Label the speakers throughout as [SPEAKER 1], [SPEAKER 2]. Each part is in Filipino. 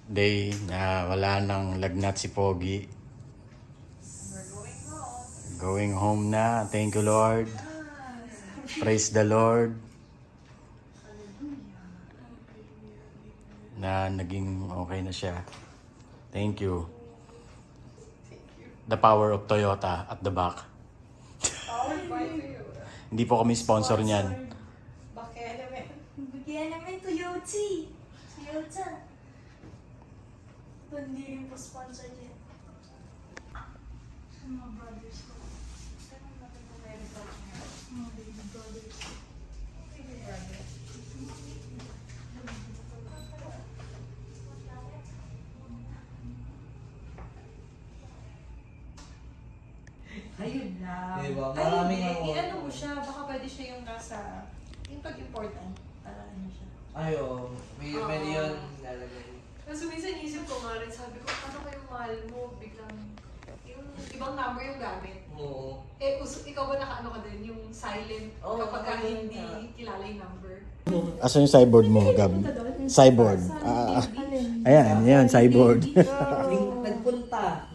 [SPEAKER 1] day na wala nang lagnat si Pogi.
[SPEAKER 2] We're going home.
[SPEAKER 1] Going home na. Thank you, Lord. Praise the Lord. Na naging okay na siya. Thank you. The power of Toyota at the back.
[SPEAKER 2] Powered by you.
[SPEAKER 1] Hindi po kami sponsor niyan.
[SPEAKER 2] Bakit naman?
[SPEAKER 3] Bigyan naman Toyota. Toyota. Hindi rin po sponsor yan. Sa mga brothers ko.
[SPEAKER 2] Ganun natin kung may results niya.
[SPEAKER 3] Mga baby brothers.
[SPEAKER 2] Baby brother. Ayun lang.
[SPEAKER 4] Diba?
[SPEAKER 2] Ay,
[SPEAKER 4] Maraming
[SPEAKER 2] hindi.
[SPEAKER 4] ako.
[SPEAKER 2] I-ano mo siya. Baka pwede siya yung nasa... Yung pag-important. Para ano siya.
[SPEAKER 4] Ay, oo. May
[SPEAKER 2] Oo.
[SPEAKER 4] yun lalagay.
[SPEAKER 2] Kasi minsan isip ko nga rin, sabi ko, ano kayong mahal mo? Biglang, yung ibang number yung gamit.
[SPEAKER 4] Oo.
[SPEAKER 2] Eh, ikaw ba nakaano ka din? Yung silent
[SPEAKER 4] Oo,
[SPEAKER 2] kapag ka
[SPEAKER 4] ano
[SPEAKER 2] hindi
[SPEAKER 4] nga.
[SPEAKER 2] kilala yung number.
[SPEAKER 1] Asan yung cyborg mo, Gab? Cyborg. Ayan, yan, cyborg.
[SPEAKER 4] Nagpunta.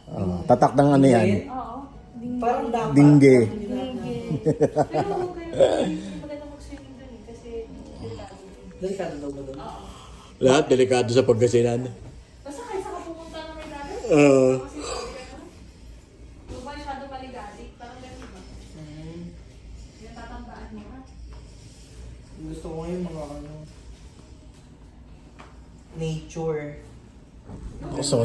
[SPEAKER 1] Tatak ng ano yan?
[SPEAKER 3] Oo.
[SPEAKER 4] Parang dapat.
[SPEAKER 1] Dingge.
[SPEAKER 3] Pero huwag kayo maganda mag-swimming dun eh. Kasi delikado din.
[SPEAKER 4] Delikado daw ba doon?
[SPEAKER 2] Oo.
[SPEAKER 1] Lahat delikado sa pagkasinan.
[SPEAKER 2] Basta kaysa ka pumunta na may gamit.
[SPEAKER 1] Oo.
[SPEAKER 2] Kasi sabi ka na, huwag ba masyado maligalig? Parang ganun ba? Yung tatambaan mo ha?
[SPEAKER 4] Gusto ko ngayon mga ano. Nature.
[SPEAKER 1] So